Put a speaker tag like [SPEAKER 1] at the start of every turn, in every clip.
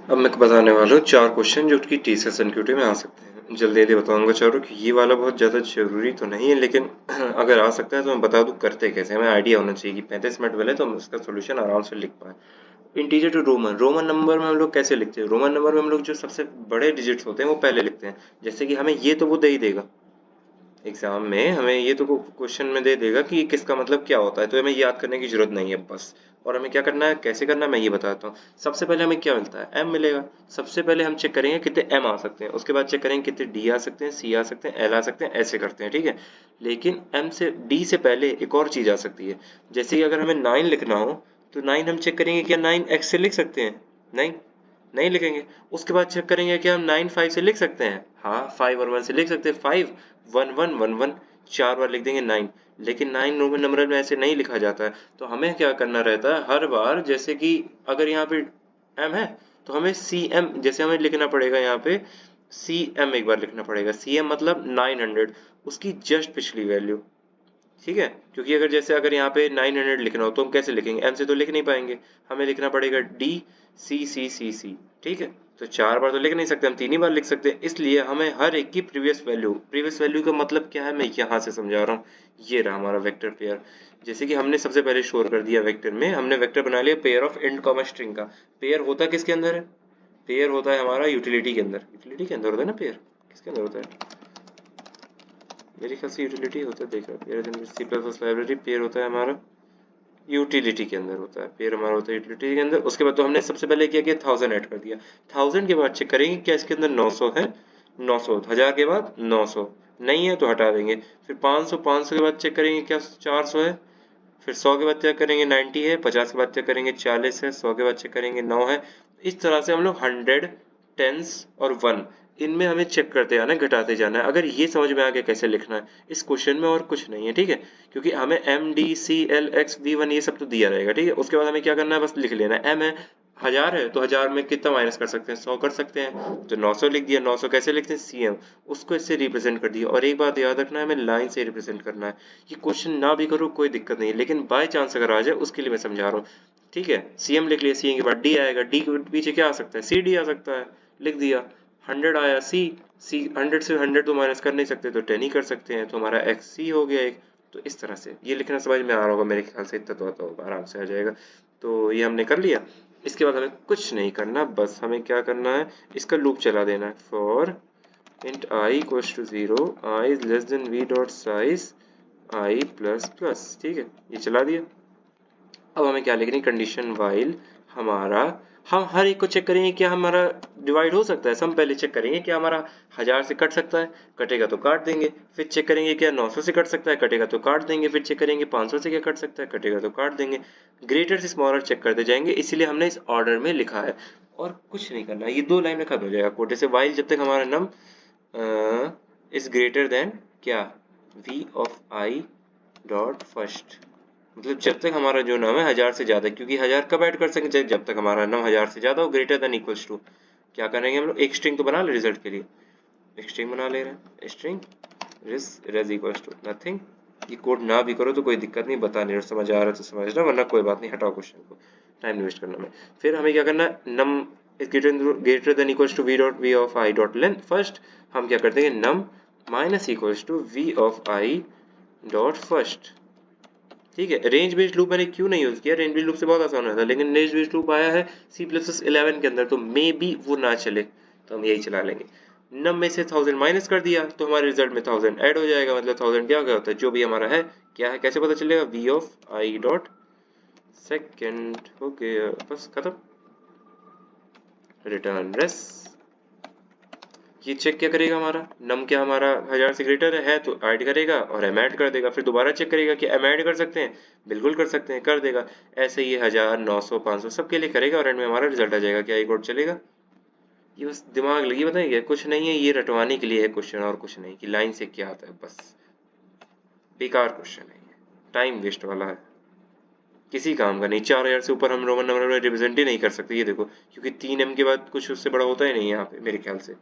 [SPEAKER 1] अब मैं बताने वाला हूँ 4 क्वेश्चन जो कि टीसीएस एनक्यूटी में आ सकते हैं। जल्दी जल्दी बताऊंगा चारों कि ये वाला बहुत ज़्यादा जरूरी तो नहीं है, लेकिन अगर आ सकता है तो मैं बता दूँ करते कैसे, हमें आइडिया होना चाहिए कि 35 मिनट पहले तो हम उसका सोल्यूशन आराम से लिख पाए। Integer to Roman, Roman number में हम लोग कैसे लिखते हैं? रोमन नंबर में हम लोग जो सबसे बड़े डिजिट्स होते हैं वो पहले लिखते हैं। जैसे कि हमें ये तो वो दे ही देगा एग्जाम में, हमें ये तो क्वेश्चन में दे देगा कि किसका मतलब क्या होता है, तो हमें याद करने की जरूरत नहीं है बस। और हमें क्या करना है, कैसे करना है, मैं ये बताता हूँ। सबसे पहले हमें क्या मिलता है, एम मिलेगा। सबसे पहले हम चेक करेंगे कितने एम आ सकते हैं, उसके बाद चेक करेंगे कितने डी आ सकते हैं, सी आ सकते हैं, एल आ सकते हैं, ऐसे करते हैं, ठीक है। लेकिन एम से डी से पहले एक और चीज आ सकती है। जैसे कि अगर हमें 9 लिखना हो तो 9 हम चेक करेंगे क्या 9 एक्स से लिख सकते हैं? नहीं, नहीं लिखेंगे। उसके बाद चेक करेंगे कि हम 9 5 से लिख सकते हैं। हाँ, 5 और 1 से लिख सकते हैं। 5 1 1 1 1 4 बार लिख देंगे 9। लेकिन 9 रोमन नंबर में ऐसे नहीं लिखा जाता है। तो हमें क्या करना रहता है हर बार, जैसे कि अगर यहाँ पे एम है तो हमें सी एम, जैसे हमें लिखना पड़ेगा यहाँ पे सी एम, एक बार लिखना पड़ेगा सी एम मतलब 900, उसकी जस्ट पिछली वैल्यू, ठीक है। क्योंकि अगर जैसे अगर यहाँ पे 900 लिखना हो तो हम कैसे लिखेंगे, एम से तो लिख नहीं पाएंगे। हमें लिखना पड़ेगा डी सी सी सी सी, ठीक है। तो 4 बार तो लिख नहीं सकते, हम 3 ही बार लिख सकते हैं। इसलिए हमें हर एक की प्रीवियस वैल्यू का मतलब क्या है मैं यहाँ से समझा रहा हूँ। ये रहा हमारा वेक्टर पेयर। जैसे कि हमने सबसे पहले शोर कर दिया वेक्टर में, हमने वेक्टर बना लिया pair of int comma string का। पेयर होता किसके अंदर है? पेयर होता है हमारा यूटिलिटी के अंदर। यूटिलिटी के अंदर होता है ना पेयर, किसके अंदर होता है? मेरे ख्याल से यूटिलिटी होता है, देखा pair C plus plus library pair होता है हमारा यूटिलिटी के अंदर होता है। पेयर हमारा होता है यूटिलिटी के अंदर। उसके बाद तो हमने सबसे पहले क्या किया 1000 ऐड कर दिया। 1000 के बाद चेक करेंगे क्या इसके अंदर 900 है। 900, 1000 के बाद 900 नहीं है तो हटा देंगे। फिर 500, 500 के बाद चेक करेंगे क्या 400 है। फिर 100 के बाद चेक करेंगे 90 है। 50 के बाद चेक करेंगे 40 है। 100 के बाद चेक करेंगे 9 है। इस तरह से हम लोग 100, टेंस और 1 इनमें हमें चेक करते जाना है, घटाते जाना है। अगर ये समझ में आ गया कैसे लिखना है इस क्वेश्चन में, और कुछ नहीं है, ठीक है। क्योंकि हमें M D C L X V one ये सब तो दिया रहेगा, ठीक है। उसके बाद हमें क्या करना है, बस लिख लेना है। एम है 1000 है तो 1000 में कितना माइनस कर सकते हैं, 100 कर सकते हैं, तो 900 लिख दिया। 900 कैसे लिखते हैं, सी एम, उसको इससे रिप्रेजेंट कर दिया। और एक बात याद रखना है, हमें लाइन से रिप्रेजेंट करना है। ये क्वेश्चन ना भी करो कोई दिक्कत नहीं है, लेकिन बाय चांस अगर आ जाए उसके लिए मैं समझा रहा हूँ, ठीक है। सीएम लिख लिया, सीएम के बाद डी आएगा, डी के पीछे क्या आ सकता है, सी डी आ सकता है, लिख दिया। 100 आया, सी सी 100 से 100 तो माइनस कर नहीं सकते तो 10 ही कर सकते हैं, तो हमारा एक्स सी हो गया एक। तो इस तरह से ये लिखना समझ में आ रहा होगा मेरे ख्याल से, इतना तो आता होगा, आराम से आ जाएगा। तो ये हमने कर लिया। इसके बाद हमें कुछ नहीं करना, बस हमें क्या करना है, इसका लूप चला देना है। For int I equals to 0, I is less than v dot size I plus plus, ठीक है, ये चला दिया। अब हमें क्या लिखनी, कंडीशन वाइल हमारा, हम हर एक को चेक करेंगे क्या हमारा डिवाइड हो सकता है। हम पहले चेक करेंगे क्या हमारा 1000 से कट सकता है, कटेगा तो काट देंगे। फिर चेक करेंगे क्या 900 से कट सकता है, कटेगा तो काट देंगे। फिर चेक करेंगे 500 से क्या कट सकता है, कटेगा तो काट देंगे। ग्रेटर से स्मॉलर चेक करते जाएंगे, इसीलिए हमने इस ऑर्डर में लिखा है। और कुछ नहीं करना, ये 2 लाइन में खत्म हो जाएगा कोड। जैसे वाइल जब तक हमारा नम इज ग्रेटर देन क्या, v of i dot first, मतलब जब तक हमारा जो नाम है 1000 से ज्यादा, क्योंकि 1000 कब ऐड कर सकेंगे, जब तक हमारा नाम 1000 से ज्यादा हो, ग्रेटर देन इक्वल्स टू। क्या करेंगे हम लोग, एक स्ट्रिंग तो बना ले रिजल्ट के लिए, एक स्ट्रिंग बना ले रहे हैं, string res equals to nothing. ये कोड ना भी करो तो कोई दिक्कत नहीं, बता नहीं, समझ आ रहा है तो समझना, वरना कोई बात नहीं, हटाओ क्वेश्चन को, टाइम वेस्ट करना में। फिर हमें क्या करना है, num is greater than equals to v dot v of i dot length first. हम क्या करते हैं, num minus equals to v of i dot first, ठीक है। रेंज बेस्ड लूप मैंने क्यों नहीं यूज किया, रेंज बेस्ड लूप से बहुत आसान होता है, लेकिन रेंज बेस्ड लूप आया है सी प्लस प्लस 11 के अंदर, तो मे बी वो ना चले, तो हम यही चला लेंगे। नम में से 1000 माइनस कर दिया तो हमारे रिजल्ट में 1000 ऐड हो जाएगा, मतलब 1000 क्या होता है, जो भी हमारा है क्या है, कैसे पता चलेगा, v of i dot second, हो गया, बस खत्म, रिटर्न रेस। ये चेक क्या करेगा, हमारा नम क्या हमारा 1000 से ग्रेटर है तो ऐड करेगा और एम ऐड कर देगा। फिर दोबारा चेक करेगा कि एम ऐड कर सकते हैं, बिल्कुल कर सकते हैं, कर देगा। ऐसे ये 1000 900 500 सबके लिए करेगा और एंड में हमारा रिजल्ट आ जाएगा, क्या ये कोड चलेगा। ये बस दिमाग लगी, बताइए कुछ नहीं है, ये रटवाने के लिए है क्वेश्चन, और कुछ नहीं कि लाइन से क्या आता है, बस बेकार क्वेश्चन है, टाइम वेस्ट वाला है, किसी काम का नहीं। 4000 से ऊपर हम रोमन नंबर में रिप्रेजेंट ही नहीं कर सकते, ये देखो, क्योंकि 3m के बाद कुछ उससे बड़ा होता ही नहीं है यहाँ पे मेरे ख्याल से।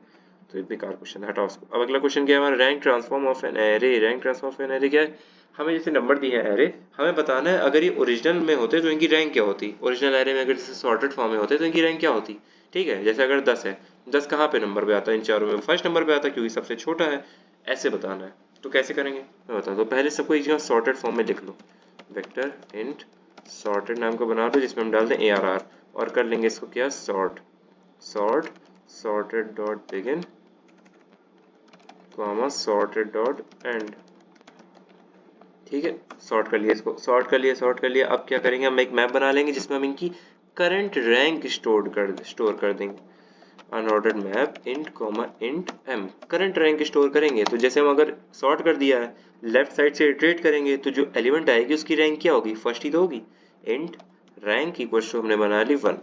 [SPEAKER 1] तो ये बेकार क्वेश्चन, हटाओ उसको। अब अगला क्वेश्चन क्या है हमारा, rank transform of an array. Rank transform of an array क्या है, हमें जैसे नंबर दिए हैं एरे, हमें बताना है अगर ये ओरिजिनल में होते तो इनकी रैंक क्या होती, ओरिजिनल एरे में अगर जैसे सॉर्टेड फॉर्म में होते तो इनकी रैंक क्या होती, ठीक है। जैसे अगर 10 है, 10 कहाँ पे नंबर पे आता है, इन चारों में फर्स्ट नंबर पे आता है क्योंकि सबसे छोटा है। ऐसे बताना है तो कैसे करेंगे मैं बता दो। पहले सबको एक जगह सॉर्टेड फॉर्म में लिख लो, वेक्टर इंट सॉर्टेड नाम का बना लो जिसमें हम डाल दें ARR और कर लेंगे इसको क्या, sort sorted dot begin comma sorted dot and. ठीक है, सॉर्ट कर लिया, इसको सॉर्ट कर लिया। अब क्या करेंगे, हम एक मैप बना लेंगे जिसमें हम इनकी करंट रैंक स्टोर कर देंगे। Unordered map int comma int M, current rank store करेंगे। तो जैसे हम अगर सॉर्ट कर दिया है, लेफ्ट साइड से इटरेट करेंगे तो जो एलिमेंट आएगी उसकी रैंक क्या होगी, फर्स्ट ही तो होगी। इंट रैंक इक्वल टू हमने बना ली 1।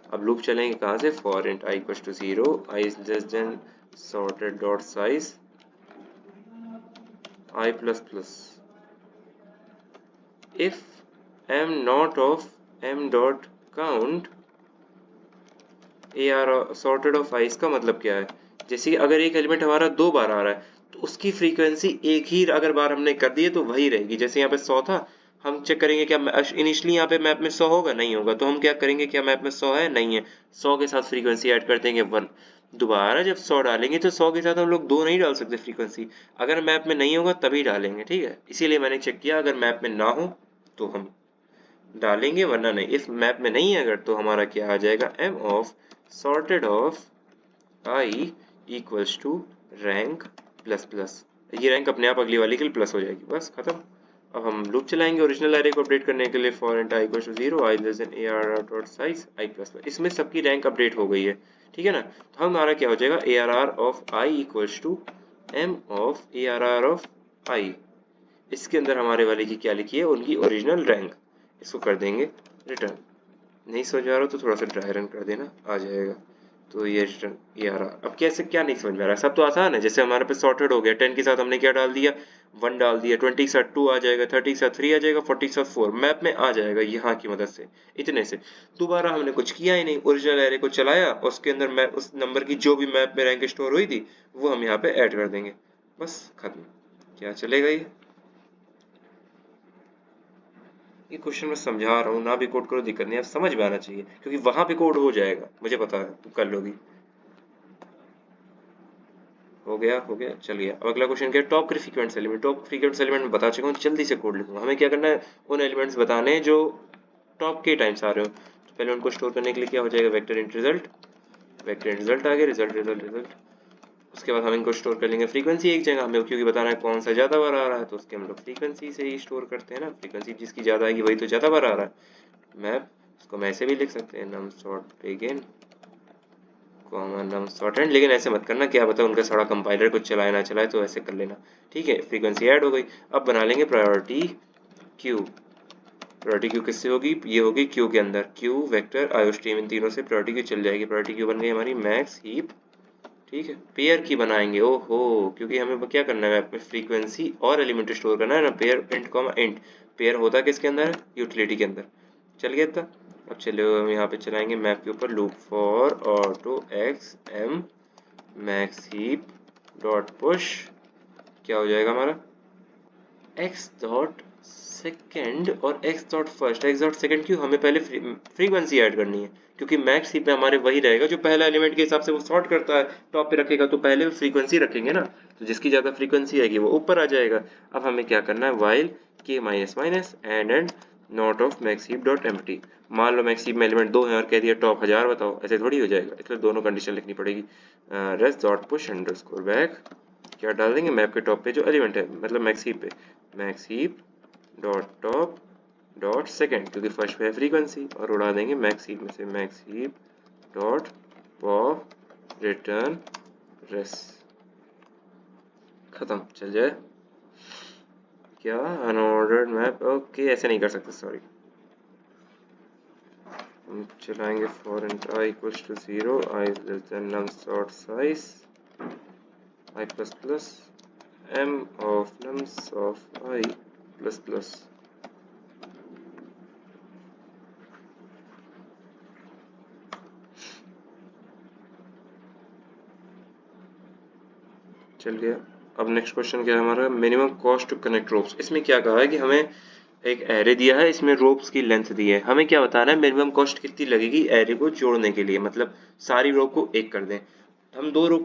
[SPEAKER 1] अब लूप चलेंगे कहाँ से, for int i equal to 0, i is less than sorted dot size i plus plus if m not of m dot count AR sorted of i। इसका मतलब क्या है, जैसे कि अगर एक एलिमेंट हमारा 2 बार आ रहा है तो उसकी फ्रीक्वेंसी एक ही अगर बार हमने कर दी है तो वही रहेगी। जैसे यहाँ पे 100 था, हम चेक करेंगे क्या इनिशियली यहाँ पे मैप में 100 होगा, नहीं होगा, तो हम क्या करेंगे, क्या मैप में 100 है, नहीं है, 100 के साथ फ्रीक्वेंसी ऐड कर देंगे 1। दोबारा जब 100 डालेंगे तो 100 के साथ हम लोग 2 नहीं डाल सकते फ्रीक्वेंसी, अगर मैप में नहीं होगा तभी डालेंगे। ठीक है, इसीलिए मैंने चेक किया, अगर मैप में ना हो तो हम डालेंगे वरना नहीं। इस मैप में नहीं है अगर, तो हमारा क्या आ जाएगा, m of sorted of i equals to rank plus plus. ये रैंक अपने आप अगली वाली के लिए प्लस हो जाएगी, बस खत्म। अब हम लूप चलाएंगे ओरिजिनल एरे को अपडेट करने के लिए, for int i equals to 0, i less than ARR dot size i plus plus. इसमें सबकी रैंक अपडेट हो गई है, ठीक है ना। तो हमारा क्या हो जाएगा, ARR of i equals to m of ARR of i। इसके अंदर हमारे वाले की क्या लिखी है, उनकी ओरिजिनल रैंक। इसको कर देंगे रिटर्न। नहीं समझ में आ रहा तो थोड़ा सा ड्राई रन कर देना, आ जाएगा। तो ये रिटर्न ये आ रहा। अब कैसे, क्या नहीं समझ में आ रहा, सब तो आसान है। जैसे हमारे पे सॉर्टेड हो गया, 10 के साथ हमने क्या डाल दिया, 1 डाल दिया, 20 के साथ 2 आ जाएगा, 30 के साथ 3 आ जाएगा, 40 के साथ 4 मैप में आ जाएगा यहाँ की मदद से। इतने से दोबारा हमने कुछ किया ही नहीं, ओरिजिनल एरे को चलाया, उसके अंदर मैप उस नंबर की जो भी मैप में रैंक स्टोर हुई थी वो हम यहाँ पे ऐड कर देंगे, बस खत्म। क्या चलेगा ये क्वेश्चन मैं समझा रहा हूँ ना, भी कोड करो दिक्कत नहीं, अब समझ में आना चाहिए क्योंकि वहां पे कोड हो जाएगा, मुझे पता है तुम कर लोगी। हो गया चल गया। अब अगला क्वेश्चन क्या है, top frequent element. Top frequent element में बता चुका हूँ, जल्दी से कोड लिखूंगा। हमें क्या करना है, उन एलिमेंट्स बताने हैं जो टॉप के टाइम्स आ रहे हो। तो पहले उनको स्टोर करने के लिए क्या हो जाएगा, vector int result, vector int result आ गया, रिजल्ट रिजल्ट रिजल्ट। उसके बाद हम इनको स्टोर कर लेंगे फ्रीक्वेंसी एक जगह, हमें क्योंकि बताना है कौन सा ज्यादा बार आ रहा है, तो उसके हम लोग फ्रीक्वेंसी से ही स्टोर करते हैं ना, फ्रीक्वेंसी जिसकी ज्यादा आएगी वही तो ज्यादा बार आ रहा है। मैप, इसको हम ऐसे भी लिख सकते हैं, num sort begin comma num sort end. लेकिन ऐसे मत करना, क्या पता उनका सारा कंपाइलर कुछ चलाए ना चलाए, तो ऐसे कर लेना। ठीक है, फ्रीक्वेंसी ऐड हो गई। अब बना लेंगे प्रायोरिटी क्यू। प्रायोरिटी क्यू किससे होगी, ये होगी क्यू के अंदर, क्यू वेक्टर आयो स्ट्रीम, इन तीनों से प्रायोरिटी क्यू चल जाएगी। प्रायोरिटी क्यू बन गई हमारी मैक्स हीप। ठीक है, पेयर की बनाएंगे, ओहो, क्योंकि हमें क्या करना है, मैप में फ्रीक्वेंसी और एलिमेंट स्टोर करना है ना। Pair int comma int, pair होता किसके अंदर है, यूटिलिटी के अंदर। चल गया था। अब चलो हम यहाँ पे चलाएंगे मैप के ऊपर loop, for auto x m max heap dot push. क्या हो जाएगा हमारा, एक्स डॉट सेकेंड और x dot first. X dot second क्यों, हमें पहले फ्रीक्वेंसी ऐड करनी है, क्योंकि मैक्स हीप में हमारे वही रहेगा जो पहला एलिमेंट के हिसाब से वो सॉर्ट करता है, टॉप पे रखेगा तो पहले फ्रीक्वेंसी रखेंगे ना, तो जिसकी ज्यादा फ्रीक्वेंसी आएगी वो ऊपर आ जाएगा। अब हमें क्या करना है, वाइल के minus minus and not of max heap dot empty. मान लो मैक्स हीप में एलिमेंट 2 है और कह दिया टॉप 1000 बताओ, ऐसे थोड़ी हो जाएगा, इसलिए दोनों कंडीशन लिखनी पड़ेगी। Rest dot push underscore back, क्या डाल देंगे, मैप के टॉप पे जो एलिमेंट है, मतलब मैक्स हीप पे, max heap dot top dot second, क्योंकि फर्स्ट पे है फ्रीक्वेंसी, और उड़ा देंगे मैक्स हीप में से max heap dot pop return res. खत्म, चल जाए क्या, अनऑर्डर्ड मैप, ओके ऐसे नहीं कर सकते, सॉरी। हम चलाएंगे for int i equals to 0, i less than num sort size i plus plus m of nums of i plus plus. चल गया। अब नेक्स्ट क्वेश्चन क्या है हमारा, minimum cost to connect ropes. इसमें क्या कहा है कि हमें एक एरे दिया है, इसमें रोप्स की लेंथ दी है, हमें क्या बताना है मिनिमम कॉस्ट कितनी लगेगी एरे को जोड़ने के लिए, मतलब सारी रो को एक कर दें। हम दो रो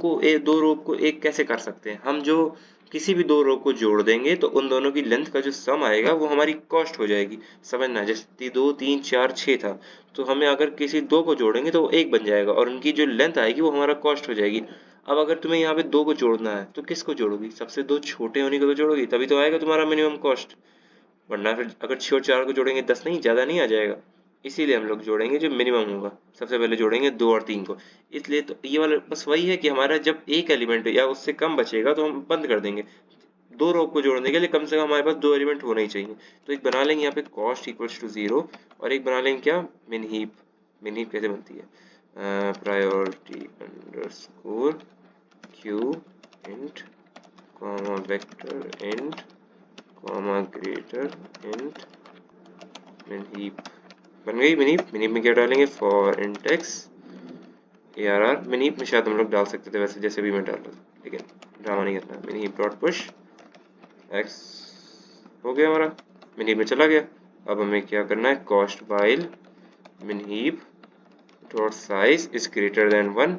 [SPEAKER 1] को एक कैसे कर सकते हैं, हम जो किसी भी दो रो को जोड़ देंगे तो उन दोनों की लेंथ का जो सम आएगा वो हमारी कॉस्ट हो जाएगी। समझना, जैसे 2 3 4 6 था, तो हमें अगर किसी दो को जोड़ेंगे तो वो एक बन जाएगा और उनकी जो लेंथ आएगी वो हमारा कॉस्ट हो जाएगी। अब अगर तुम्हें यहाँ पे दो को जोड़ना है तो किसको जोड़ोगी, सबसे दो छोटे होने को तो जोड़ोगी, तभी तो आएगा तुम्हारा मिनिमम कॉस्ट। वरना फिर अगर 6 और 4 को जोड़ेंगे 10 नहीं, ज़्यादा नहीं आ जाएगा। इसीलिए हम लोग जोड़ेंगे जो मिनिमम होगा, सबसे पहले जोड़ेंगे 2 और 3 को। इसलिए तो ये वाला बस वही है कि हमारा जब एक एलिमेंट या उससे कम बचेगा तो हम बंद कर देंगे। दो रो को जोड़ने के लिए कम से कम हमारे पास दो एलिमेंट होने ही चाहिए। तो एक बना लेंगे यहाँ पे कॉस्ट इक्वल्स टू 0 और एक बना लेंगे क्या, मिन हीप। मिन हीप कैसे बनती है, priority underscore Q int comma vector int comma greater int मिन हीप। बन गई मिन हीप। मिन हीप में क्या डालेंगे, फॉर इंट एक्स ARR। मिन हीप में शायद हम लोग डाल सकते थे वैसे, जैसे भी मैं डाल रहा था, लेकिन ड्रामा नहीं करना। मिन हीप डॉट पुश एक्स हो गया हमारा, मिन हीप में चला गया। अब हमें क्या करना है, cost while min heap dot size is greater than 1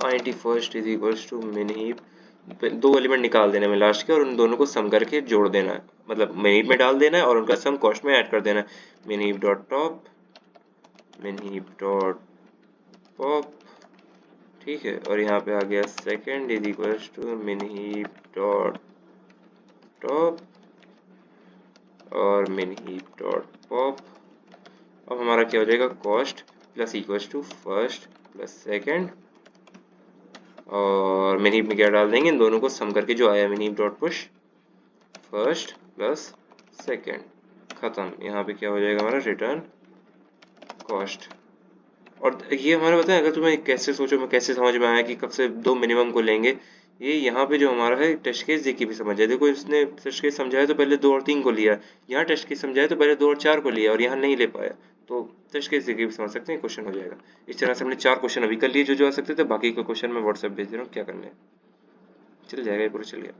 [SPEAKER 1] int first is equals to min heap. दो एलिमेंट निकाल देने में लास्ट के और उन दोनों को सम करके जोड़ देना है, मतलब मिन हीप में डाल देना है और उनका सम कॉस्ट में ऐड कर देना है। मिन हीप डॉट टॉप मिन हीप डॉट पॉप, ठीक है। और यहाँ पे आ गया second is equals to min heap dot top और मिन हीप डॉट पॉप। अब हमारा क्या हो जाएगा, cost plus equals to first plus second और मिन हीप में क्या डाल देंगे, इन दोनों को सम करके जो आया, मिन heap dot push first plus second, खत्म। यहाँ पे क्या हो जाएगा हमारा, रिटर्न कॉस्ट। और ये हमारा बताया, अगर तुम्हें कैसे सोचो, मैं कैसे समझ में आया कि कब से दो मिनिमम को लेंगे, ये यहाँ पे जो हमारा है टेस्ट केस देखिए भी समझ जाए। देखो इसने टेस्ट केस समझाया तो पहले 2 और 3 को लिया, यहाँ टेस्ट केस समझाया तो पहले 2 और 4 को लिया और यहाँ नहीं ले पाया। तो टेस्ट केस देखिए भी समझ सकते हैं, क्वेश्चन हो जाएगा। इस तरह से हमने 4 क्वेश्चन अभी कर लिए जो जो आ सकते थे, बाकी के क्वेश्चन मैं व्हाट्सएप भेज दे रहा हूँ क्या करना है, चल जाएगा, ये पूरा चल गया।